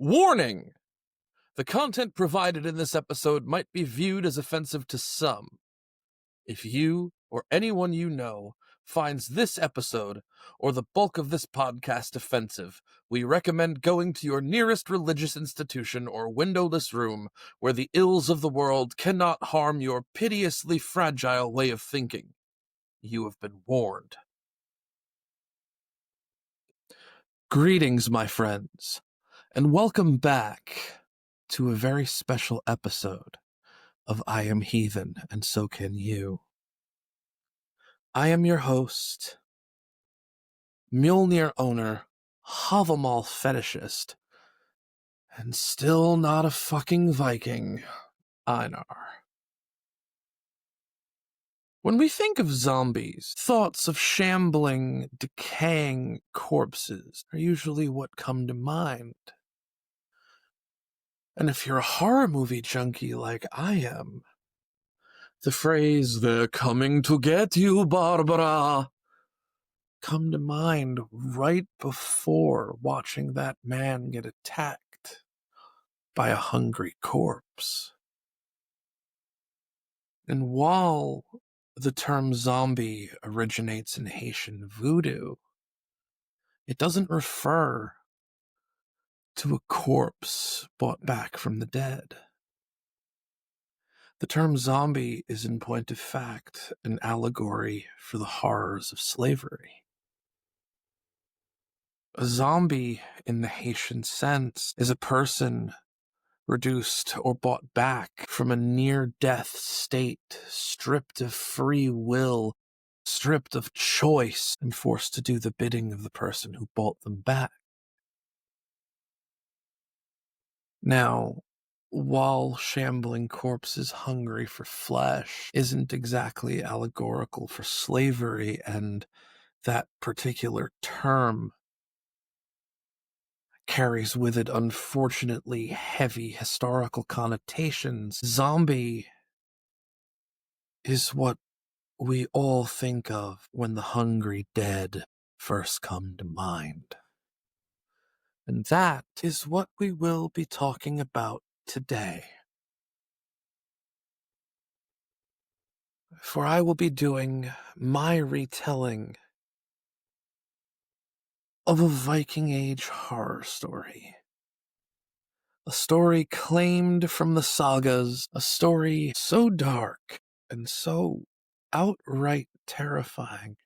Warning! The content provided in this episode might be viewed as offensive to some. If you, or anyone you know, finds this episode, or the bulk of this podcast offensive, we recommend going to your nearest religious institution or windowless room where the ills of the world cannot harm your piteously fragile way of thinking. You have been warned. Greetings, my friends, and welcome back to a very special episode of I Am Heathen, and so can you. I am your host, Mjolnir owner, Havamal fetishist, and still not a fucking Viking, Einar. When we think of zombies, thoughts of shambling, decaying corpses are usually what come to mind. And if you're a horror movie junkie like I am, the phrase, "They're coming to get you, Barbara," come to mind right before watching that man get attacked by a hungry corpse. And while the term zombie originates in Haitian voodoo, it doesn't refer to a corpse brought back from the dead. The term zombie is, in point of fact, an allegory for the horrors of slavery. A zombie, in the Haitian sense, is a person reduced or brought back from a near-death state, stripped of free will, stripped of choice, and forced to do the bidding of the person who brought them back. Now, while shambling corpses hungry for flesh isn't exactly allegorical for slavery, and that particular term carries with it unfortunately heavy historical connotations, zombie is what we all think of when the hungry dead first come to mind. And that is what we will be talking about today. For I will be doing my retelling of a Viking Age horror story. A story claimed from the sagas, a story so dark and so outright terrifying,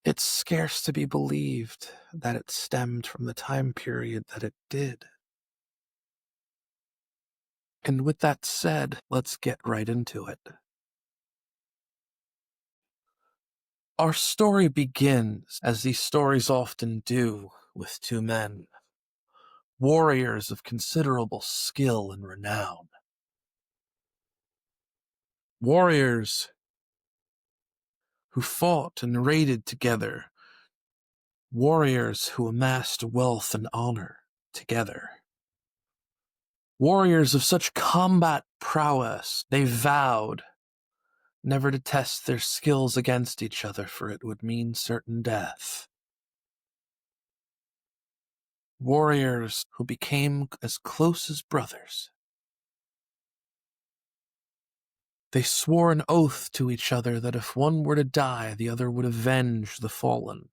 it's scarce to be believed that it stemmed from the time period that it did. And with that said, let's get right into it. Our story begins, as these stories often do, with two men, warriors of considerable skill and renown. Warriors who fought and raided together. Warriors who amassed wealth and honor together. Warriors of such combat prowess, they vowed never to test their skills against each other, for it would mean certain death. Warriors who became as close as brothers. They swore an oath to each other that if one were to die, the other would avenge the fallen.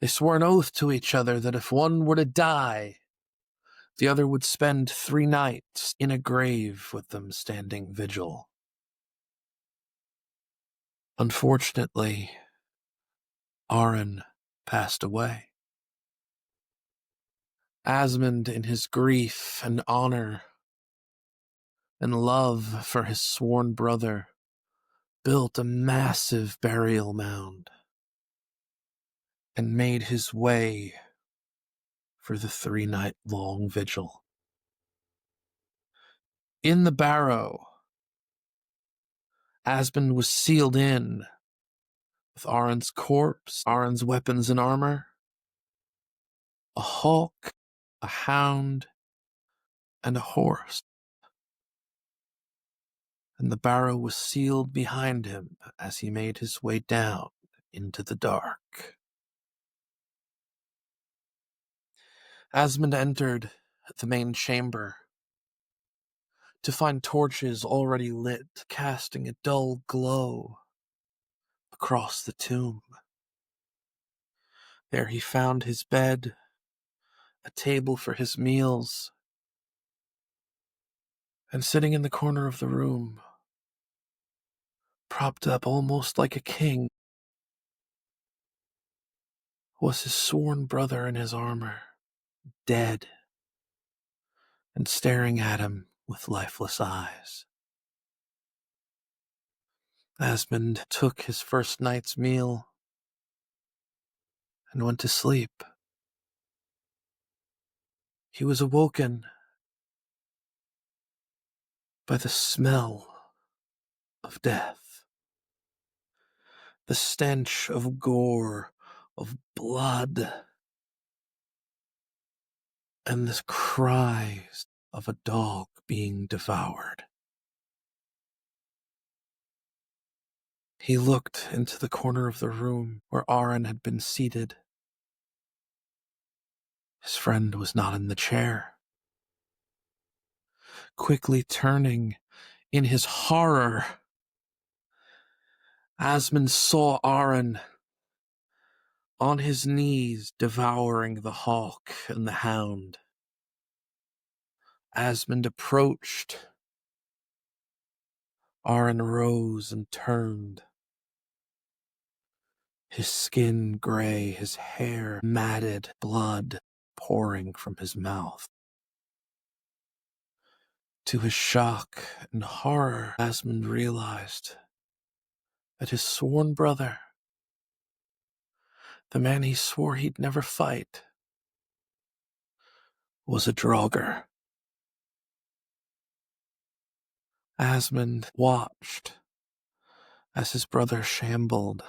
They swore an oath to each other that if one were to die, the other would spend 3 nights in a grave with them standing vigil. Unfortunately, Arun passed away. Asmund, in his grief and honor and love for his sworn brother, built a massive burial mound and made his way for the 3-night-long vigil. In the barrow, Asmund was sealed in with Arun's corpse, Arun's weapons and armor, a hawk, a hound, and a horse. And the barrow was sealed behind him as he made his way down into the dark. Asmund entered the main chamber to find torches already lit, casting a dull glow across the tomb. There he found his bed, a table for his meals, and sitting in the corner of the room, propped up almost like a king, was his sworn brother in his armor, dead, and staring at him with lifeless eyes. Asmund took his first night's meal and went to sleep. He was awoken by the smell of death, the stench of gore, of blood, and the cries of a dog being devoured. He looked into the corner of the room where Arun had been seated. His friend was not in the chair. Quickly turning in his horror, Asmund saw Arun on his knees devouring the hawk and the hound. Asmund approached. Arun rose and turned. His skin gray, his hair matted, blood pouring from his mouth. To his shock and horror, Asmund realized that his sworn brother, the man he swore he'd never fight, was a Draugr. Asmund watched as his brother shambled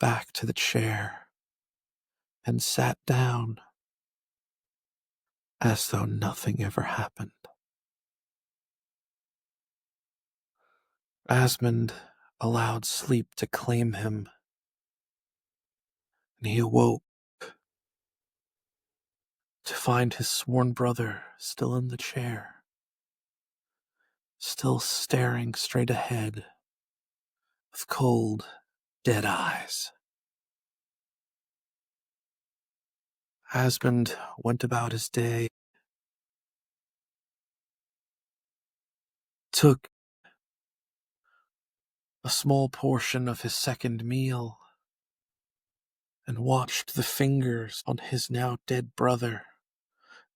back to the chair and sat down as though nothing ever happened. Asmund allowed sleep to claim him, and he awoke to find his sworn brother still in the chair, still staring straight ahead with cold, dead eyes. Asmund went about his day, took a small portion of his second meal, and watched the fingers on his now dead brother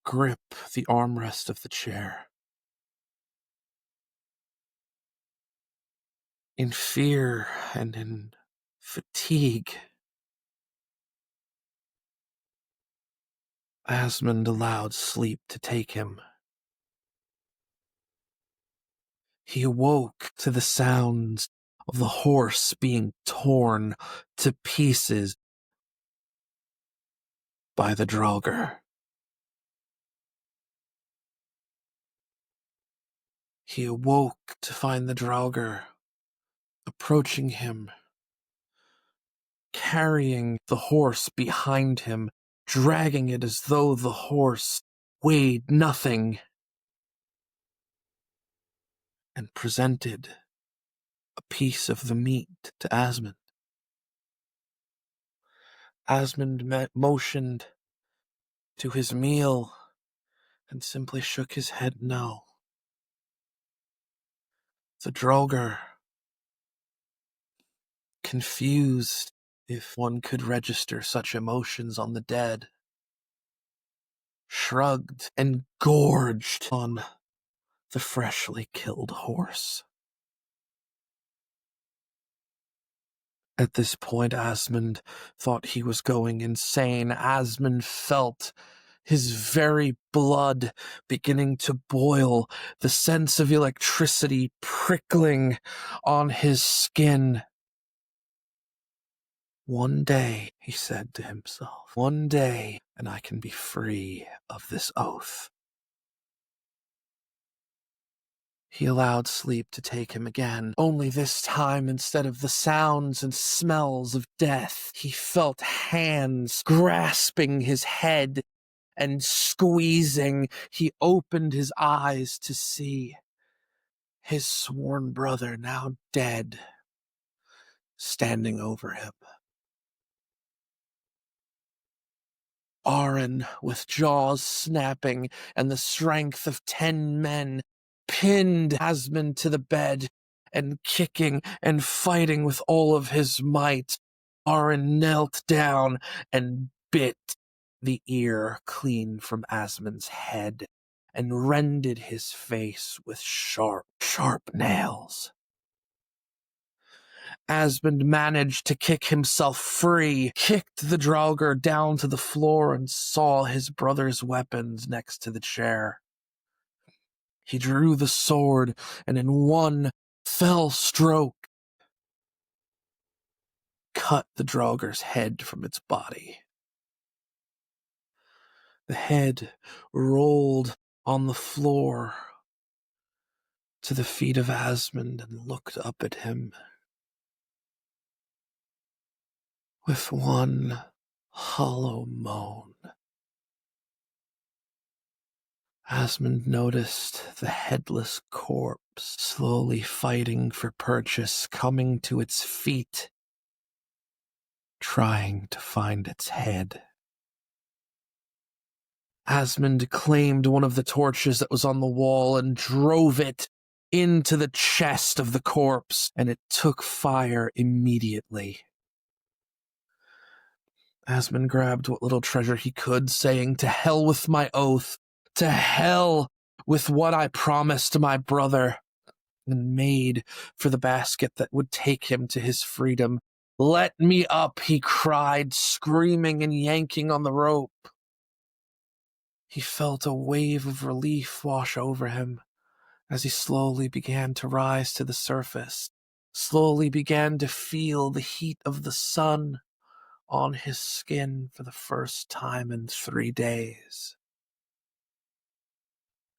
grip the armrest of the chair. In fear and in fatigue, Asmund allowed sleep to take him. He awoke to the sounds of the horse being torn to pieces by the Draugr. He awoke to find the Draugr approaching him, carrying the horse behind him, dragging it as though the horse weighed nothing, and presented a piece of the meat to Asmund. Asmund motioned to his meal and simply shook his head no. The Draugr, confused if one could register such emotions on the dead, shrugged and gorged on the freshly killed horse. At this point, Asmund thought he was going insane. Asmund felt his very blood beginning to boil, the sense of electricity prickling on his skin. One day, he said to himself, one day, and I can be free of this oath. He allowed sleep to take him again, only this time, instead of the sounds and smells of death, he felt hands grasping his head and squeezing, he opened his eyes to see his sworn brother, now dead, standing over him. Arun, with jaws snapping and the strength of 10 men, pinned Asmund to the bed, and kicking and fighting with all of his might, Arun knelt down and bit the ear clean from Asmund's head and rended his face with sharp, sharp nails. Asmund managed to kick himself free, kicked the Draugr down to the floor, and saw his brother's weapons next to the chair. He drew the sword, and in one fell stroke, cut the Draugr's head from its body. The head rolled on the floor to the feet of Asmund and looked up at him with one hollow moan. Asmund noticed the headless corpse slowly fighting for purchase, coming to its feet, trying to find its head. Asmund claimed one of the torches that was on the wall and drove it into the chest of the corpse, and it took fire immediately. Asmund grabbed what little treasure he could, saying, "To hell with my oath, to hell with what I promised my brother," and made for the basket that would take him to his freedom. "Let me up," he cried, screaming and yanking on the rope. He felt a wave of relief wash over him as he slowly began to rise to the surface, slowly began to feel the heat of the sun on his skin for the first time in 3 days.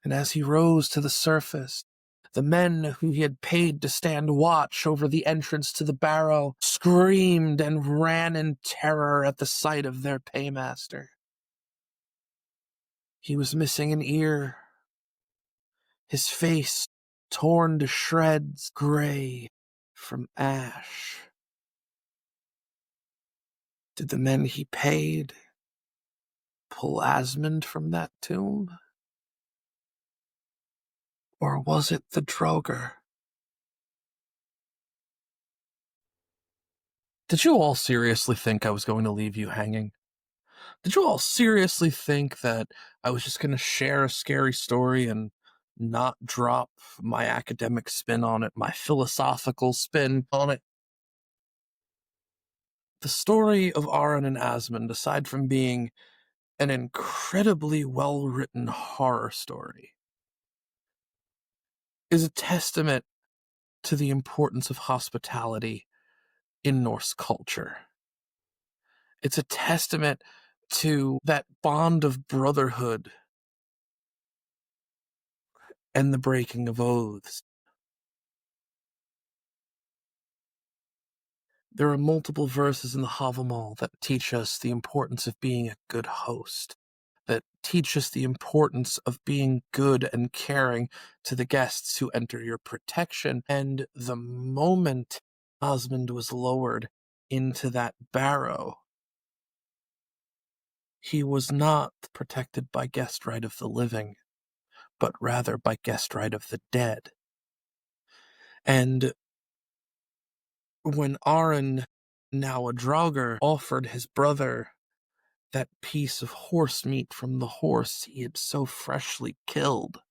And as he rose to the surface, the men who he had paid to stand watch over the entrance to the barrow screamed and ran in terror at the sight of their paymaster. He was missing an ear, his face torn to shreds, gray from ash. Did the men he paid pull Asmund from that tomb? Or was it the Draugr? Did you all seriously think I was going to leave you hanging? Did you all seriously think that I was just going to share a scary story and not drop my academic spin on it, my philosophical spin on it? The story of Arun and Asmund, aside from being an incredibly well-written horror story, is a testament to the importance of hospitality in Norse culture. It's a testament to that bond of brotherhood and the breaking of oaths. There are multiple verses in the Havamal that teach us the importance of being a good host, that teach us the importance of being good and caring to the guests who enter your protection. And the moment Asmund was lowered into that barrow, he was not protected by guest right of the living, but rather by guest right of the dead. And when Arun, now a Draugr, offered his brother that piece of horse meat from the horse he had so freshly killed,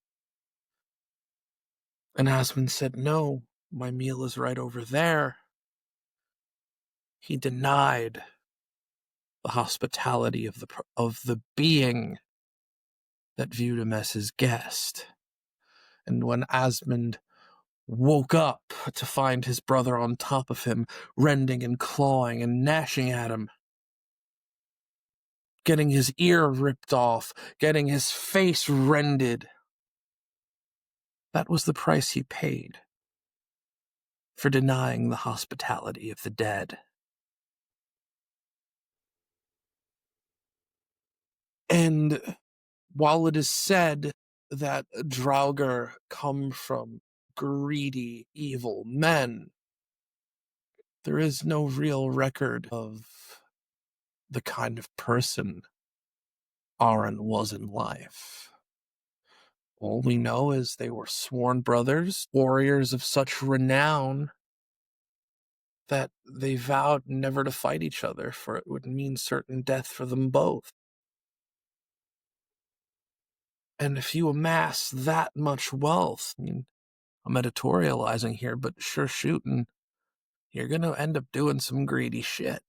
and Asmund said, "No, my meal is right over there," he denied the hospitality of the being that viewed him as his guest. And when Asmund woke up to find his brother on top of him, rending and clawing and gnashing at him, getting his ear ripped off, getting his face rended, that was the price he paid for denying the hospitality of the dead. And while it is said that Draugr come from greedy, evil men, there is no real record of the kind of person Arun was in life. All we know is they were sworn brothers, warriors of such renown that they vowed never to fight each other, for it would mean certain death for them both. And if you amass that much wealth, I mean, I'm editorializing here, but sure shooting, you're going to end up doing some greedy shit.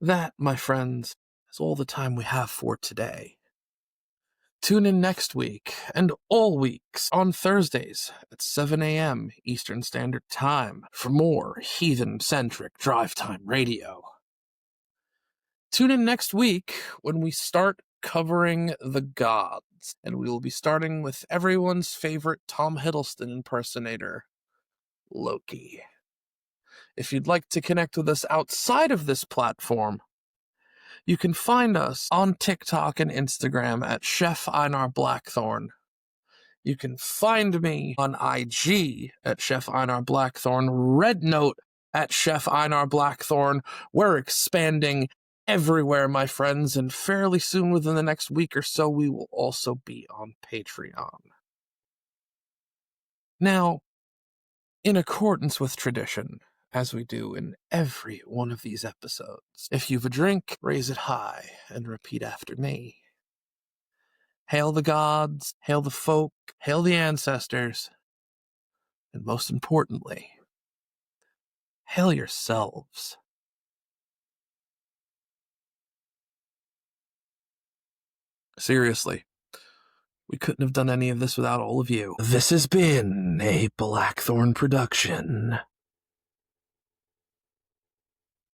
That, my friends, is all the time we have for today. Tune in next week and all weeks on Thursdays at 7 a.m. Eastern Standard Time for more heathen-centric drive time radio. Tune in next week when we start covering the gods, and we will be starting with everyone's favorite Tom Hiddleston impersonator, Loki. If you'd like to connect with us outside of this platform, you can find us on TikTok and Instagram at Chef Einar Blackthorn. You can find me on IG at Chef Einar Blackthorn, Red Note at Chef Einar Blackthorn. We're expanding everywhere, my friends, and fairly soon, within the next week or so, we will also be on Patreon. Now, in accordance with tradition, as we do in every one of these episodes, if you've a drink, raise it high and repeat after me. Hail the gods, hail the folk, hail the ancestors, and most importantly, hail yourselves. Seriously, we couldn't have done any of this without all of you. This has been a Blackthorn production.